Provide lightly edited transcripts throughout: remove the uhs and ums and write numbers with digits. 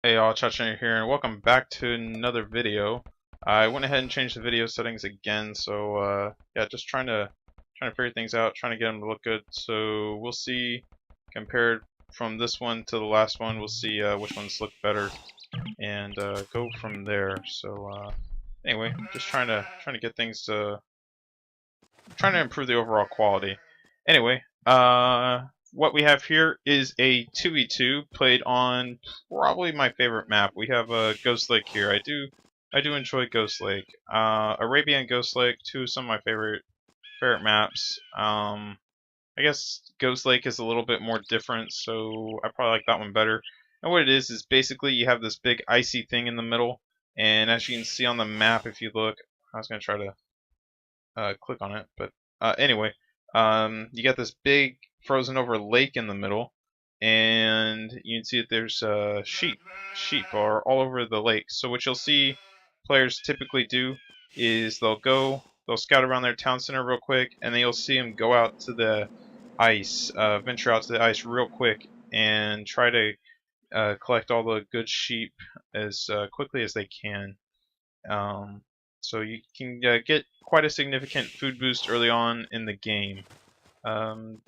Hey y'all, Chachner here, and welcome back to another video. I went ahead and changed the video settings again, so yeah, just trying to figure things out, trying to get them to look good. So we'll see, compared from this one to the last one, we'll see which ones look better, and go from there. So anyway, just trying to get things trying to improve the overall quality. Anyway, what we have here is a 2v2 played on probably my favorite map. We have Ghost Lake here. I do enjoy Ghost Lake. Arabian Ghost Lake, two of some of my favorite maps. I guess Ghost Lake is a little bit more different, so I probably like that one better. And what it is basically you have this big icy thing in the middle, and as you can see on the map, if you look, I was gonna try to click on it, but anyway, you got this big frozen over lake in the middle, and you can see that there's sheep are all over the lake. So what you'll see players typically do is they'll scout around their town center real quick, and then you'll see them go out to the ice, venture out to the ice real quick, and try to collect all the good sheep as quickly as they can. So you can get quite a significant food boost early on in the game.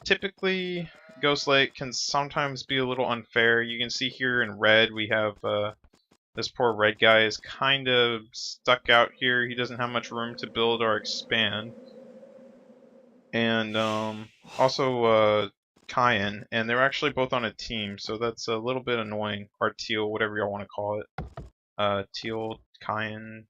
Typically, Ghost Lake can sometimes be a little unfair. You can see here in red we have this poor red guy is kind of stuck out here. He doesn't have much room to build or expand. And also Cayenne, and they're actually both on a team, so that's a little bit annoying. Or Teal, whatever y'all want to call it. Teal, Cayenne.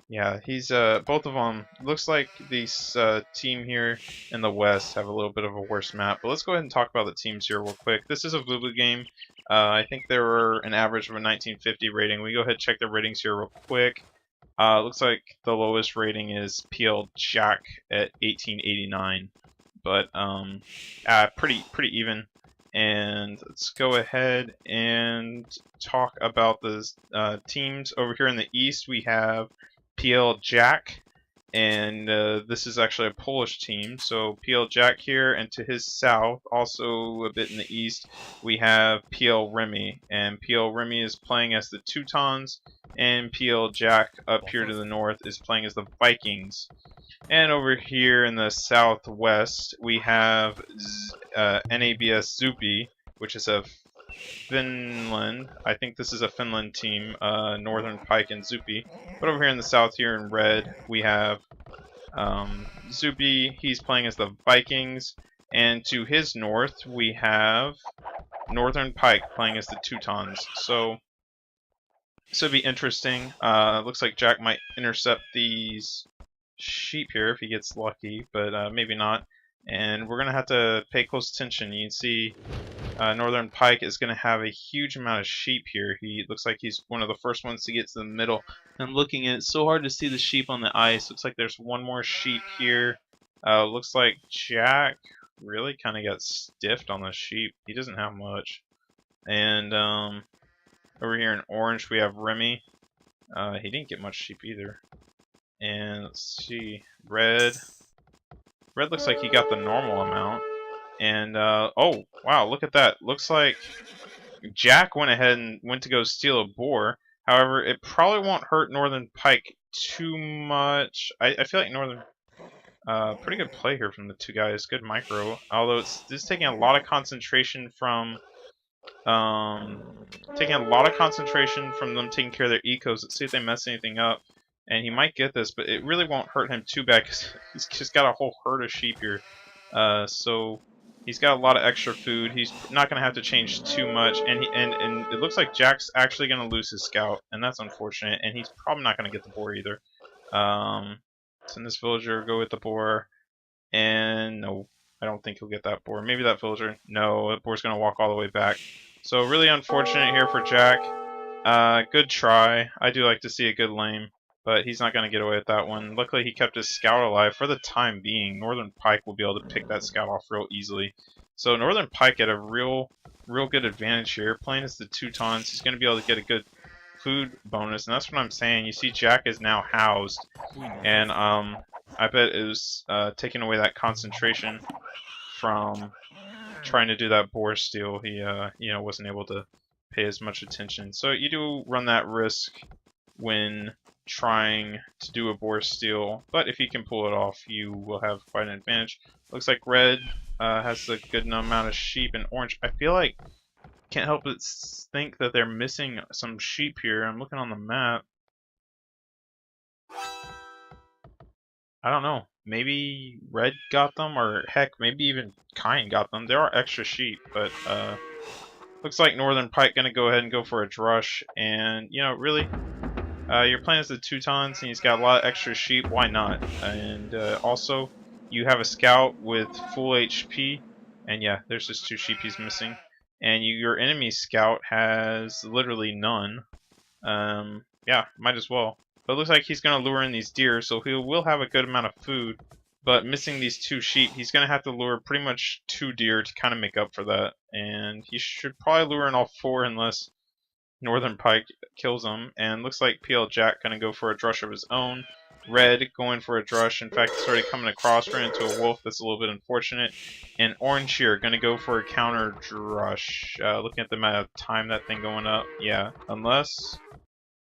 Yeah, he's both of them. Looks like these team here in the west have a little bit of a worse map. But let's go ahead and talk about the teams here real quick. This is a Voobly game. I think they were an average of a 1950 rating. We go ahead and check the ratings here real quick. Looks like the lowest rating is PL Jack at 1889, but pretty even. And let's go ahead and talk about the teams over here in the east. We have PL Jack, and this is actually a Polish team. So PL Jack here, and to his south, also a bit in the east, we have PL Remy, and PL Remy is playing as the Teutons, and PL Jack up here to the north is playing as the Vikings. And over here in the southwest, we have NaBs Zuppi, which is a Finland. I think this is a Finland team, NorthernPike and Zuppi. But over here in the south, here in red, we have Zuppi. He's playing as the Vikings. And to his north, we have NorthernPike playing as the Teutons. So this would be interesting. Looks like Jack might intercept these sheep here if he gets lucky, but maybe not. And we're going to have to pay close attention. You can see NorthernPike is going to have a huge amount of sheep here. He looks like he's one of the first ones to get to the middle. I'm looking at it, it's so hard to see the sheep on the ice. Looks like there's one more sheep here. Looks like Jack really kind of got stiffed on the sheep. He doesn't have much. And over here in orange we have Remy. He didn't get much sheep either. And let's see, red looks like he got the normal amount. And oh wow, look at that. Looks like Jack went ahead and went to go steal a boar. However, it probably won't hurt NorthernPike too much. I feel like Northern pretty good play here from the two guys. Good micro. Although this is taking a lot of concentration from them taking taking care of their ecos. Let's see if they mess anything up. And he might get this, but it really won't hurt him too bad because he's just got a whole herd of sheep here. So he's got a lot of extra food. He's not going to have to change too much. And it looks like Jack's actually going to lose his scout, and that's unfortunate. And he's probably not going to get the boar either. Send this villager, go with the boar. And no, I don't think he'll get that boar. Maybe that villager. No, the boar's going to walk all the way back. So really unfortunate here for Jack. Good try. I do like to see a good lane. But he's not going to get away with that one. Luckily, he kept his scout alive for the time being. NorthernPike will be able to pick that scout off real easily. So NorthernPike had a real good advantage here. Playing as the Teutons, he's going to be able to get a good food bonus. And that's what I'm saying. You see Jack is now housed. And I bet it was taking away that concentration from trying to do that boar steal, he you know, wasn't able to pay as much attention. So you do run that risk when trying to do a boar steal, but if you can pull it off, you will have quite an advantage. Looks like red has a good amount of sheep, and orange, I feel like, can't help but think that they're missing some sheep here. I'm looking on the map. I don't know. Maybe red got them, or heck, maybe even Kine got them. There are extra sheep, but looks like NorthernPike gonna go ahead and go for a drush, and you know, really, you're playing as the Teutons, and he's got a lot of extra sheep. Why not? And also, you have a scout with full HP, and yeah, there's just 2 sheep he's missing. And your enemy scout has literally none. Yeah, might as well. But it looks like he's going to lure in these deer, so he will have a good amount of food. But missing these 2 sheep, he's going to have to lure pretty much 2 deer to kind of make up for that. And he should probably lure in all 4 unless NorthernPike kills him. And looks like PL Jack going to go for a drush of his own. Red going for a drush. In fact, it's already coming across, ran into a wolf. That's a little bit unfortunate. And orange here going to go for a counter drush. Looking at the amount of time that thing going up. Yeah, unless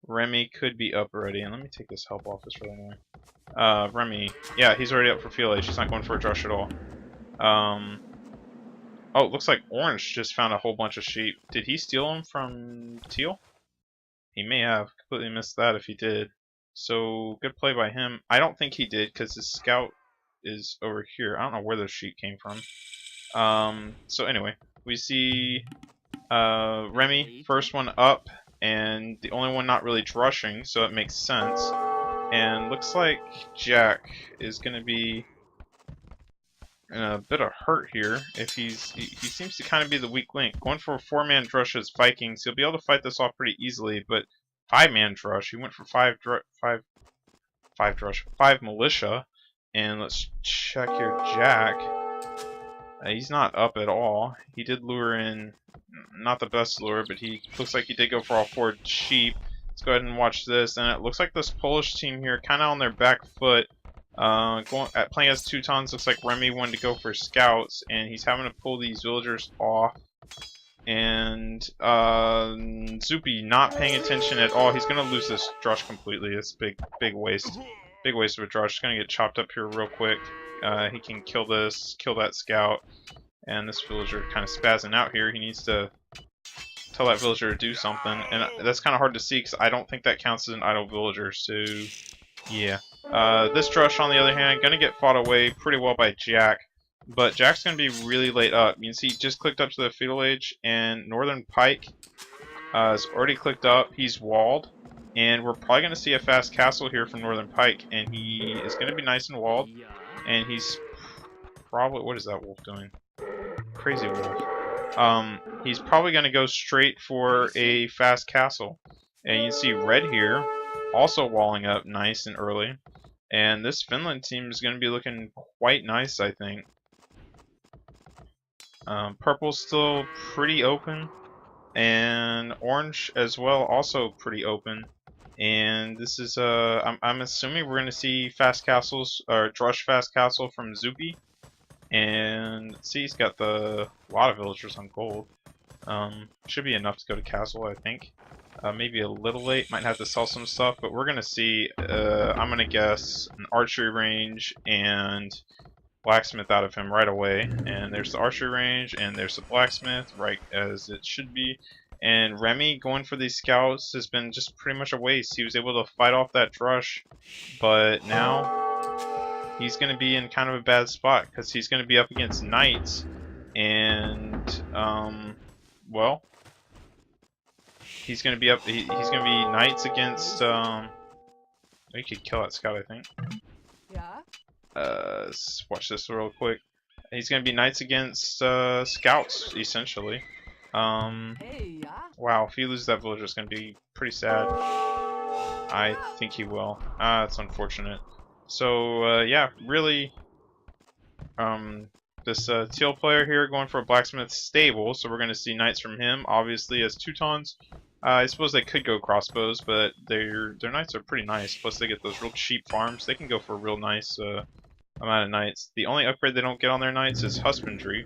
Remy could be up already. And let me take this help off. It's really annoying. Remy, yeah, he's already up for field age. He's not going for a drush at all. Oh, it looks like orange just found a whole bunch of sheep. Did he steal them from teal? He may have. Completely missed that if he did. So, good play by him. I don't think he did, because his scout is over here. I don't know where those sheep came from. So anyway, we see Remy, first one up, and the only one not really drushing, so it makes sense. And looks like Jack is going to be in a bit of hurt here. If he seems to kind of be the weak link. Going for a 4-man drush as Vikings, he'll be able to fight this off pretty easily, but 5-man drush. He went for 5 militia. And let's check here, Jack. He's not up at all. He did lure in, not the best lure, but he looks like he did go for all 4 sheep. Let's go ahead and watch this. And it looks like this Polish team here, kind of on their back foot. Playing as Teutons, looks like Remy wanted to go for scouts, and he's having to pull these villagers off. And Zuppi not paying attention at all. He's gonna lose this drush completely. It's big waste. Big waste of a drush. He's gonna get chopped up here real quick. He can kill that scout. And this villager kind of spazzing out here. He needs to tell that villager to do something. And that's kind of hard to see because I don't think that counts as an idle villager. So, yeah. This drush, on the other hand, gonna get fought away pretty well by Jack. But Jack's going to be really late up. You can see he just clicked up to the feudal age, and NorthernPike is already clicked up. He's walled, and we're probably going to see a fast castle here from NorthernPike, and he is going to be nice and walled. And he's probably... What is that wolf doing? Crazy wolf. He's probably going to go straight for a fast castle. And you can see red here, also walling up nice and early. And this Finland team is going to be looking quite nice, I think. Purple's still pretty open, and orange as well, also pretty open. And this is I'm assuming we're gonna see fast castles or drush fast castle from Zuppi. And see, he's got a lot of villagers on gold. Should be enough to go to castle, I think. Maybe a little late, might have to sell some stuff, but we're gonna see. I'm gonna guess an archery range and blacksmith out of him right away. And there's the archery range, and there's the blacksmith, right as it should be. And Remy going for these scouts has been just pretty much a waste. He was able to fight off that drush, but now he's going to be in kind of a bad spot because he's going to be up against knights. And, well, he's going to be he's going to be knights against, we could kill that scout, I think. Yeah. Let's watch this real quick. He's going to be knights against scouts, essentially. Hey, yeah. Wow, if he loses that villager, it's going to be pretty sad. I think he will. It's unfortunate. So, yeah, really, this teal player here going for a blacksmith stable, so we're going to see knights from him, obviously, as Teutons. I suppose they could go crossbows, but their knights are pretty nice. Plus, they get those real cheap farms. They can go for a real nice amount of knights. The only upgrade they don't get on their knights is husbandry.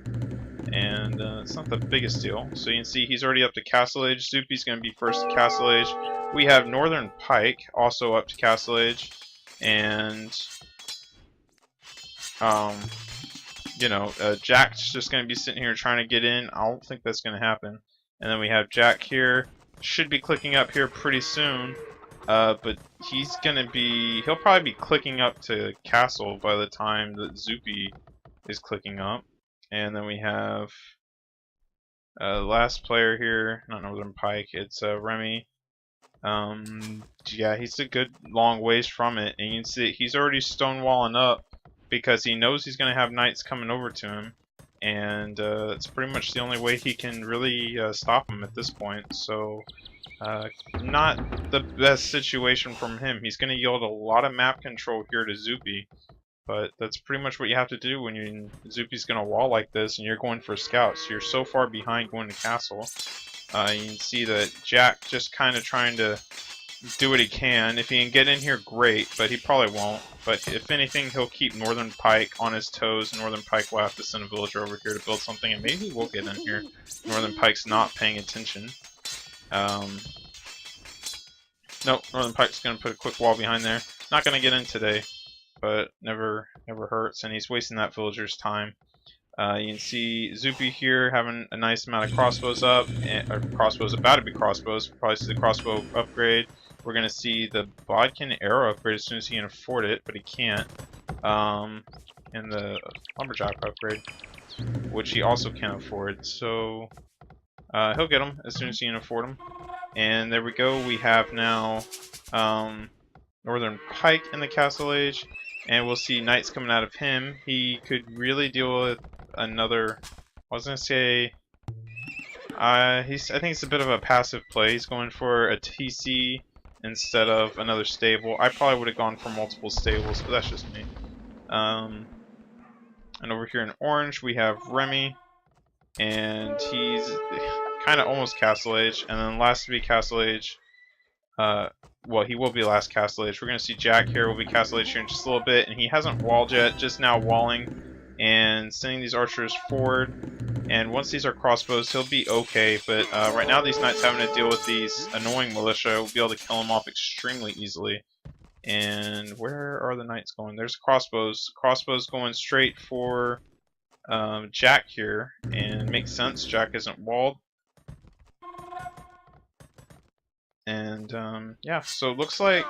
and it's not the biggest deal. So you can see he's already up to Castle Age. Zuppi's going to be first to Castle Age. We have NorthernPike also up to Castle Age, and you know, Jack's just going to be sitting here trying to get in. I don't think that's going to happen. And then we have Jack here. Should be clicking up here pretty soon. But he's going to be... He'll probably be clicking up to Castle by the time that Zuppi is clicking up. And then we have last player here. Not NorthernPike. It's Remy. Yeah, he's a good long ways from it. And you can see he's already stonewalling up, because he knows he's going to have knights coming over to him, and it's pretty much the only way he can really stop him at this point. So, not the best situation from him. He's going to yield a lot of map control here to Zuppi, but that's pretty much what you have to do when Zuppi's going to wall like this, and you're going for scouts. You're so far behind going to castle. You can see that Jack just kind of trying to do what he can. If he can get in here, great, but he probably won't. But if anything, he'll keep NorthernPike on his toes. NorthernPike will have to send a villager over here to build something, and maybe we'll get in here. NorthernPike's not paying attention. Nope, NorthernPike's going to put a quick wall behind there. Not going to get in today, but never hurts, and he's wasting that villager's time. You can see Zuppi here having a nice amount of crossbows up, or crossbows about to be crossbows. Probably see the crossbow upgrade. We're going to see the Bodkin arrow upgrade as soon as he can afford it, but he can't. And the Lumberjack upgrade, which he also can't afford. So he'll get them as soon as he can afford them. And there we go. We have now NorthernPike in the Castle Age. And we'll see knights coming out of him. He could really deal with another... I was going to say... I think it's a bit of a passive play. He's going for a TC instead of another stable. I probably would have gone for multiple stables, but that's just me. And over here in orange, we have Remy. And he's kind of almost Castle Age. And then last to be Castle Age... well, he will be last Castle Age. We're going to see Jack here will be Castle Age here in just a little bit, and he hasn't walled yet, just now walling and sending these archers forward. And once these are crossbows, he'll be okay, but right now these knights having to deal with these annoying militia will be able to kill them off extremely easily. And where are the knights going? There's crossbows. Crossbows going straight for Jack here, and it makes sense. Jack isn't walled. And yeah, so it looks like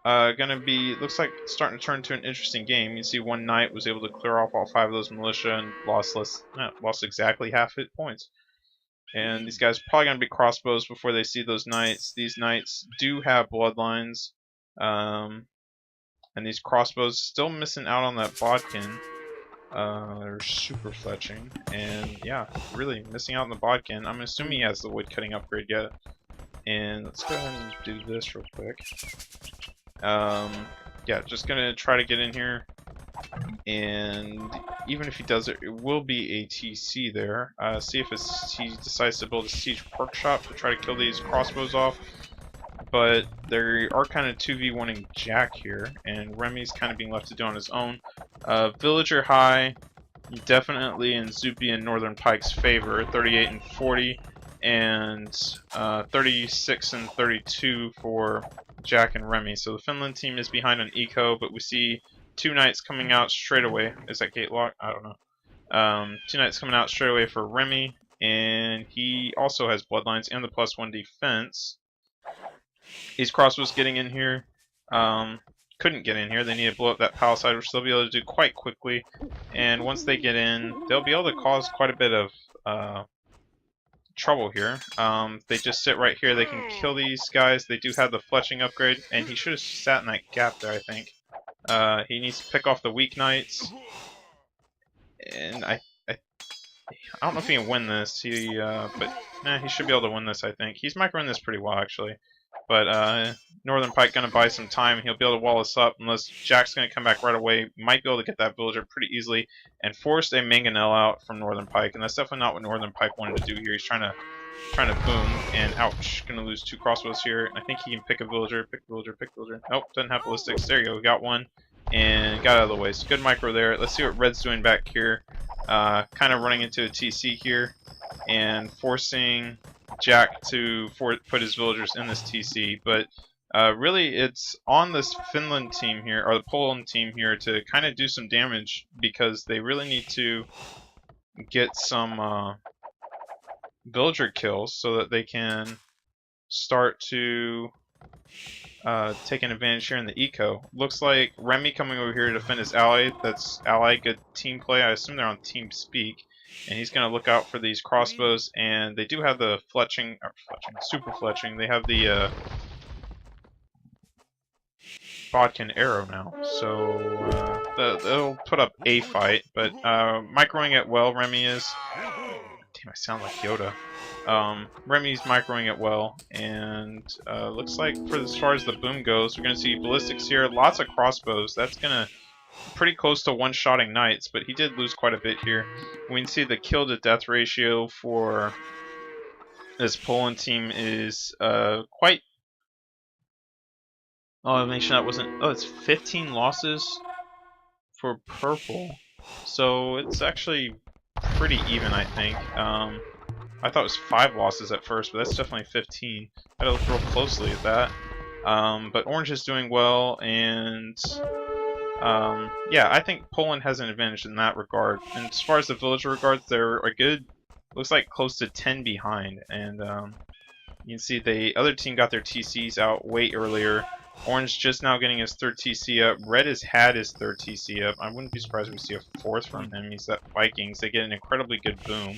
looks like it's starting to turn into an interesting game. You see one knight was able to clear off all 5 of those militia and lost exactly half hit points. And these guys are probably gonna be crossbows before they see those knights. These knights do have bloodlines, and these crossbows still missing out on that bodkin. They're super fletching, and yeah, really missing out on the bodkin. I'm assuming he has the wood cutting upgrade yet. And let's go ahead and do this real quick. Yeah, just gonna try to get in here, and even if he does it, it will be a TC there. See if he decides to build a siege workshop to try to kill these crossbows off. But they are kind of 2v1ing Jack here, and Remy's kind of being left to do on his own. Villager high, definitely in Zuppi and NorthernPike's favor, 38 and 40. And 36 and 32 for Jack and Remy. So the Finland team is behind on eco, but we see 2 knights coming out straight away. Is that gate lock? I don't know. 2 knights coming out straight away for Remy, and he also has bloodlines and the +1 defense. These crossbows getting in here. Couldn't get in here. They need to blow up that palisade, which they'll be able to do quite quickly. And once they get in, they'll be able to cause quite a bit of trouble here. They just sit right here. They can kill these guys. They do have the fletching upgrade, and he should have sat in that gap there, I think. He needs to pick off the weak knights, and I don't know if he can win this. But nah, he should be able to win this. I think he's microing this pretty well, actually. But NorthernPike gonna buy some time. He'll be able to wall us up unless Jack's gonna come back right away. Might be able to get that villager pretty easily and force a mangonel out from NorthernPike, and that's definitely not what NorthernPike wanted to do here. He's trying to boom, and ouch, gonna lose 2 crossbows here. I think he can pick a villager, pick a villager, pick a villager. Nope, doesn't have ballistics. There you go, we got one and got out of the way. So good micro there. Let's see what Red's doing back here. kind of running into a TC here and forcing Jack to put his villagers in this TC. But really, it's on this Finland team here, or the Poland team here, to kind of do some damage because they really need to get some villager kills so that they can start to take an advantage here in the eco. Looks like Remy coming over here to defend his ally. That's ally, good team play. I assume they're on team speak. And he's going to look out for these crossbows. And they do have the super fletching. They have the bodkin arrow now. So they'll put up a fight. But microing it well, Remy is. Damn, I sound like Yoda. Remy's microing it well, and looks like for as far as the boom goes, we're going to see ballistics here, lots of crossbows. That's going to pretty close to one-shotting knights, but he did lose quite a bit here. We can see the kill-to-death ratio for this Poland team is quite... Oh, make sure that wasn't... Oh, it's 15 losses for purple, so it's actually pretty even, I think. I thought it was 5 losses at first, but that's definitely 15. I gotta look real closely at that. But orange is doing well, and yeah, I think Poland has an advantage in that regard. And as far as the villager regards, they're a good, looks like close to 10 behind. And you can see the other team got their TCs out way earlier. Orange just now getting his 3rd TC up. Red has had his 3rd TC up. I wouldn't be surprised if we see a 4th from him. He's at Vikings. They get an incredibly good boom.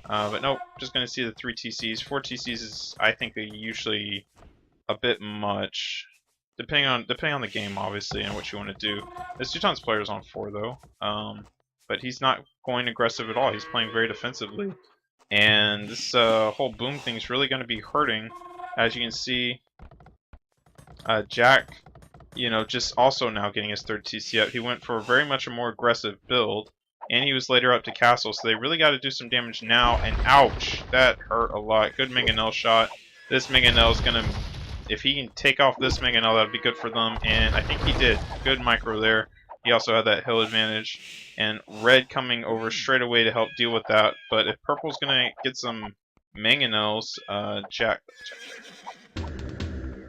But nope, just going to see the 3 TCs. 4 TCs is, I think, usually a bit much, depending on the game, obviously, and what you want to do. This Teuton's player is on 4, though, but he's not going aggressive at all. He's playing very defensively, and this whole boom thing is really going to be hurting. As you can see, Jack, you know, just also now getting his 3rd TC up. He went for very much a more aggressive build. And he was later up to castle, so they really got to do some damage now. And ouch, that hurt a lot. Good mangonel shot. This mangonel is gonna, if he can take off this mangonel, that'd be good for them. And I think he did. Good micro there. He also had that hill advantage. And red coming over straight away to help deal with that. But if purple's gonna get some mangonels, Jack.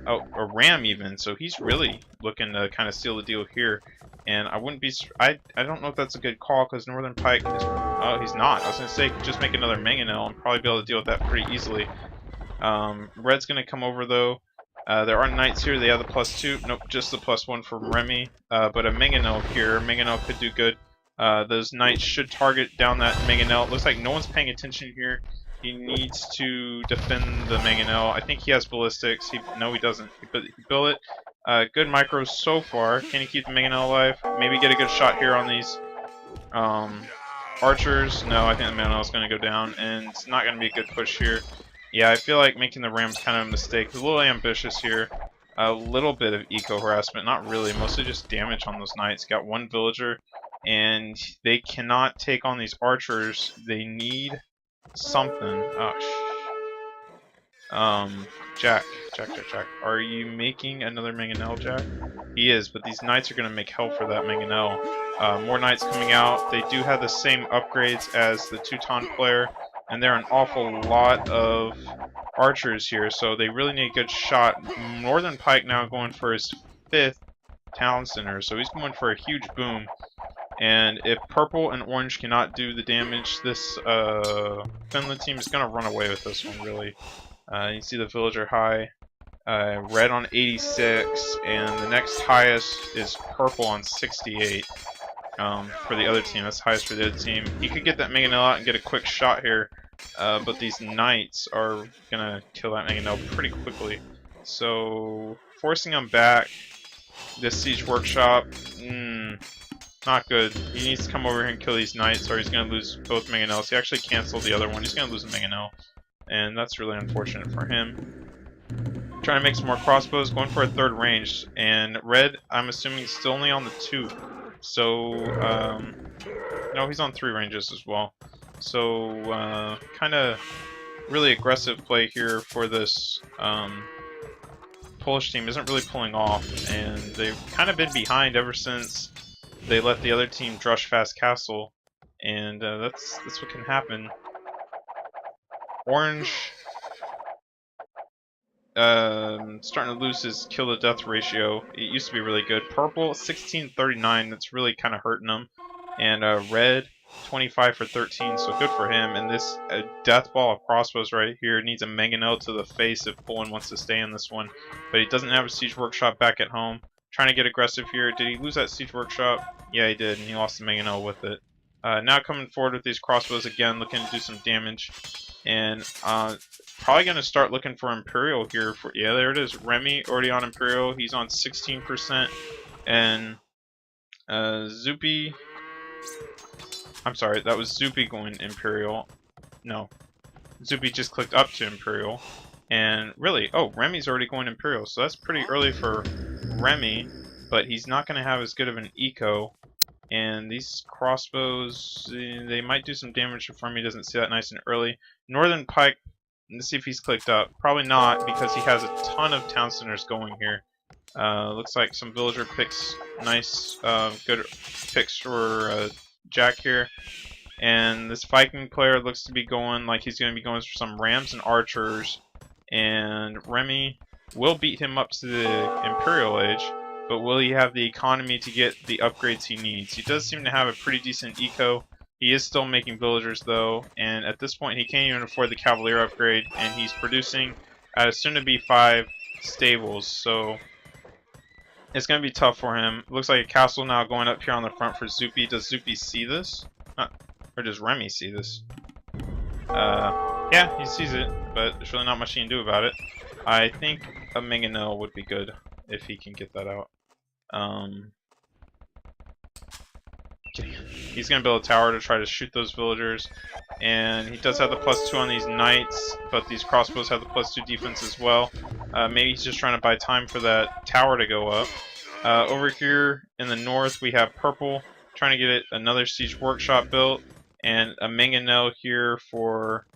Oh, a ram even. So he's really looking to kind of seal the deal here. And I wouldn't be... I don't know if that's a good call, because NorthernPike is... Oh, he's not. I was going to say, just make another mangonel and probably be able to deal with that pretty easily. Red's going to come over, though. There are knights here. They have the +2. Nope, just the +1 from Remy. But a mangonel here. Mangonel could do good. Those knights should target down that mangonel. It looks like no one's paying attention here. He needs to defend the mangonel. I think he has ballistics. No, he doesn't. He built it. Good micros so far. Can he keep the mangonel alive? Maybe get a good shot here on these archers. No, I think the mangonel is going to go down, and it's not going to be a good push here. Yeah, I feel like making the ram's kind of a mistake. A little ambitious here. A little bit of eco harassment. Not really. Mostly just damage on those knights. Got 1 villager, and they cannot take on these archers. They need something. Oh, Jack. Are you making another mangonel, Jack? He is, but these knights are going to make hell for that mangonel. More knights coming out. They do have the same upgrades as the Teuton player, and there are an awful lot of archers here, so they really need a good shot. NorthernPike now going for his 5th town center, so he's going for a huge boom. And if purple and orange cannot do the damage, this Finland team is going to run away with this one, really. You see the villager high, red on 86, and the next highest is purple on 68 for the other team. That's highest for the other team. He could get that mangonel out and get a quick shot here, but these knights are going to kill that mangonel pretty quickly. So, forcing him back, this siege workshop, not good. He needs to come over here and kill these knights, or he's going to lose both mangonels. He actually canceled the other one. He's going to lose a mangonel, and that's really unfortunate for him. Trying to make some more crossbows, going for a 3rd range, and red, I'm assuming, still only on the 2. So, no, he's on 3 ranges as well. So, kind of really aggressive play here for this Polish team. Isn't really pulling off, and they've kind of been behind ever since they let the other team drush fast castle, and that's what can happen. Orange starting to lose his kill to death ratio. It used to be really good. Purple 1639. That's really kind of hurting him. And red 25 for 13. So good for him. And this death ball of crossbows right here needs a mangonel to the face if Poland wants to stay in this one. But he doesn't have a siege workshop back at home. Trying to get aggressive here. Did he lose that siege workshop? Yeah, he did, and he lost the mangonel with it. Now coming forward with these crossbows again, looking to do some damage. And probably going to start looking for Imperial here. Yeah, there it is. Remy already on Imperial. He's on 16%. And Zuppi... I'm sorry, that was Zuppi going Imperial. No. Zuppi just clicked up to Imperial. And really, oh, Remy's already going Imperial. So that's pretty early for Remy. But he's not going to have as good of an eco. And these crossbows, they might do some damage if Remy doesn't see that nice and early. NorthernPike, let's see if he's clicked up. Probably not, because he has a ton of town centers going here. Looks like some villager picks, nice, good picks for Jack here. And this Viking player looks to be going like he's going to be going for some rams and archers. And Remy will beat him up to the Imperial Age. But will he have the economy to get the upgrades he needs? He does seem to have a pretty decent eco. He is still making villagers though, and at this point he can't even afford the Cavalier upgrade, and he's producing at a soon-to-be 5 stables, so it's going to be tough for him. Looks like a castle now going up here on the front for Zuppi. Does Zuppi see this? Or does Remy see this? Yeah, he sees it, but there's really not much he can do about it. I think a mangonel would be good if he can get that out. He's going to build a tower to try to shoot those villagers. And he does have the +2 on these knights, but these crossbows have the +2 defense as well. Maybe he's just trying to buy time for that tower to go up. Over here in the north, we have purple trying to get another siege workshop built. And a mangonel here for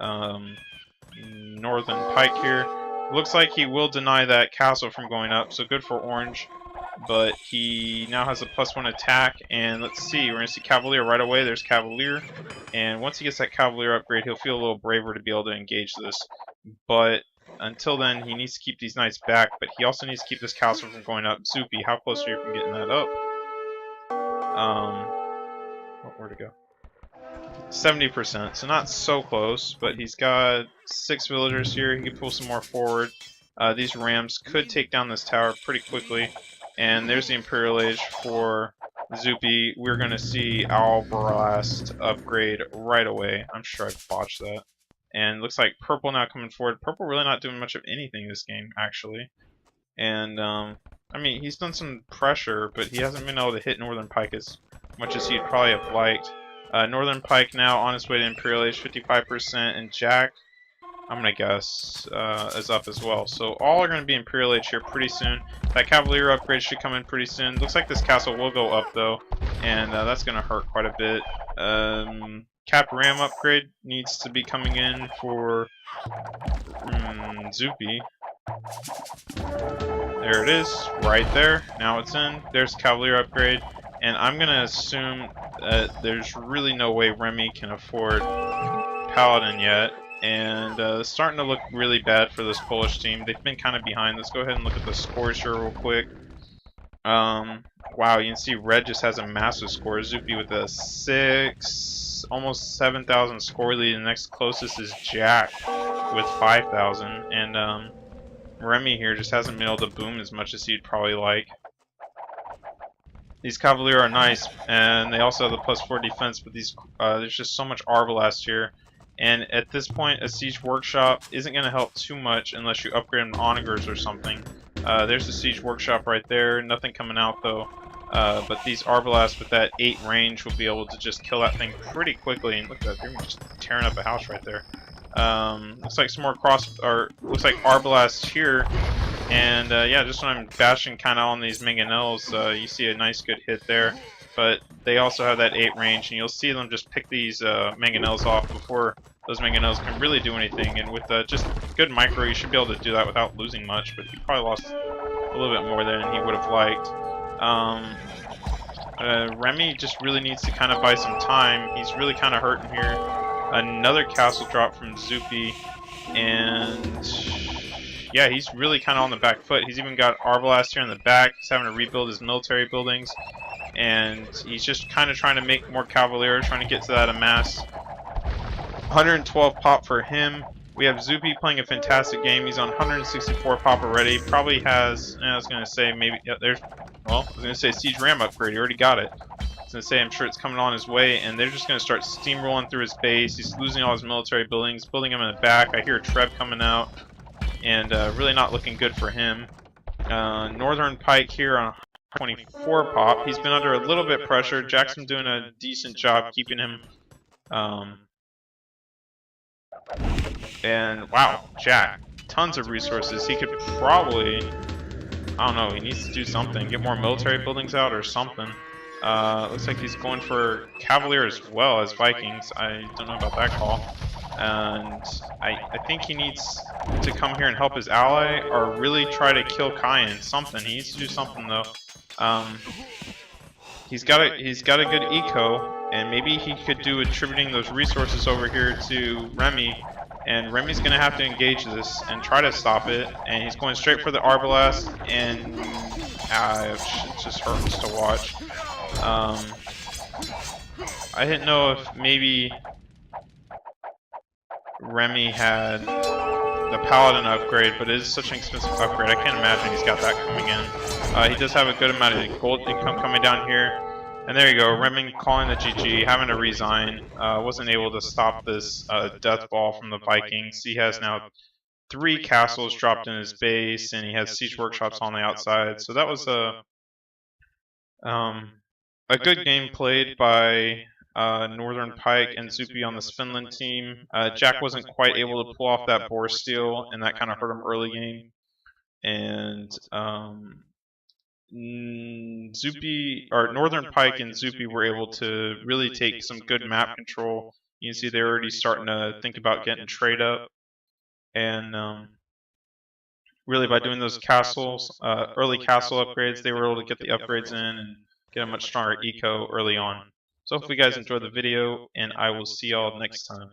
NorthernPike here. Looks like he will deny that castle from going up, so good for orange. But he now has a +1 attack, and let's see, we're going to see Cavalier right away. There's Cavalier, and once he gets that Cavalier upgrade, he'll feel a little braver to be able to engage this. But until then, he needs to keep these knights back, but he also needs to keep this castle from going up. Zuppi, how close are you from getting that up? Where'd it go? 70%, so not so close, but he's got 6 villagers here. He can pull some more forward. These rams could take down this tower pretty quickly. And there's the Imperial Age for Zuppi. We're going to see Owl Blast upgrade right away. I'm sure I botched that. And looks like purple now coming forward. Purple really not doing much of anything this game, actually. And, I mean, he's done some pressure, but he hasn't been able to hit NorthernPike as much as he'd probably have liked. NorthernPike now on his way to Imperial Age, 55%, and Jack, I'm going to guess, is up as well. So all are going to be Imperial Age here pretty soon. That Cavalier upgrade should come in pretty soon. Looks like this castle will go up though, and that's going to hurt quite a bit. Cap Ram upgrade needs to be coming in for Zuppi. There it is, right there. Now it's in. There's Cavalier upgrade. And I'm going to assume that there's really no way Remy can afford Paladin yet. And it's starting to look really bad for this Polish team. They've been kind of behind. Let's go ahead and look at the scores here real quick. Wow, you can see Red just has a massive score. Zuppi with a 6, almost 7,000 score lead. The next closest is Jack with 5,000. And Remy here just hasn't been able to boom as much as he'd probably like. These Cavalier are nice, and they also have the +4 defense, but these there's just so much Arbalast here. And at this point, a Siege Workshop isn't going to help too much unless you upgrade them to Onagers or something. There's the Siege Workshop right there, nothing coming out though. But these Arbalast with that 8 range will be able to just kill that thing pretty quickly. And look at that, they're just tearing up a house right there. Looks like some more looks like Arbalast here. And yeah, just when I'm bashing kind of on these mangonels, you see a nice good hit there. But they also have that 8 range, and you'll see them just pick these mangonels off before those mangonels can really do anything. And with just good micro, you should be able to do that without losing much. But he probably lost a little bit more than he would have liked. Remy just really needs to kind of buy some time. He's really kind of hurting here. Another castle drop from Zuppi, and yeah, he's really kind of on the back foot. He's even got Arbalast here in the back. He's having to rebuild his military buildings, and he's just kind of trying to make more Cavalier, trying to get to that amass. 112 pop for him. We have Zuppi playing a fantastic game. He's on 164 pop already. Probably has, I was going to say, maybe, yeah, there's, well, I was going to say Siege Ram upgrade. He already got it. I was going to say, I'm sure it's coming on his way, and they're just going to start steamrolling through his base. He's losing all his military buildings, building them in the back. I hear Treb coming out, and really not looking good for him. NorthernPike here on 24 pop. He's been under a little bit pressure. Jackson doing a decent job keeping him. And wow, Jack, tons of resources. He could probably, I don't know, he needs to do something, get more military buildings out or something. Looks like he's going for Cavalier as well as Vikings. I don't know about that call. And I think he needs to come here and help his ally or really try to kill Cayenne. Something. He needs to do something though. He's got a good eco, and maybe he could do attributing those resources over here to Remy. And Remy's gonna have to engage this and try to stop it. And he's going straight for the Arbalast, and it just hurts to watch. I didn't know if maybe Remy had the Paladin upgrade, but it is such an expensive upgrade. I can't imagine he's got that coming in. He does have a good amount of gold income coming down here. And there you go, Remy calling the GG, having to resign. Wasn't able to stop this death ball from the Vikings. He has now 3 castles dropped in his base, and he has siege workshops on the outside. So that was a good game played by NorthernPike and Zuppi on this Finland team. Jack wasn't quite able to pull off that boar steal, and that kind of hurt him early game. And Zuppi, or NorthernPike and Zuppi were able to really take some good map control. You can see they're already starting to think about getting trade up, and really by doing those castles, early castle upgrades, they were able to get the upgrades in and get a much stronger eco early on. So hopefully you guys enjoyed the video, and I will see y'all next time.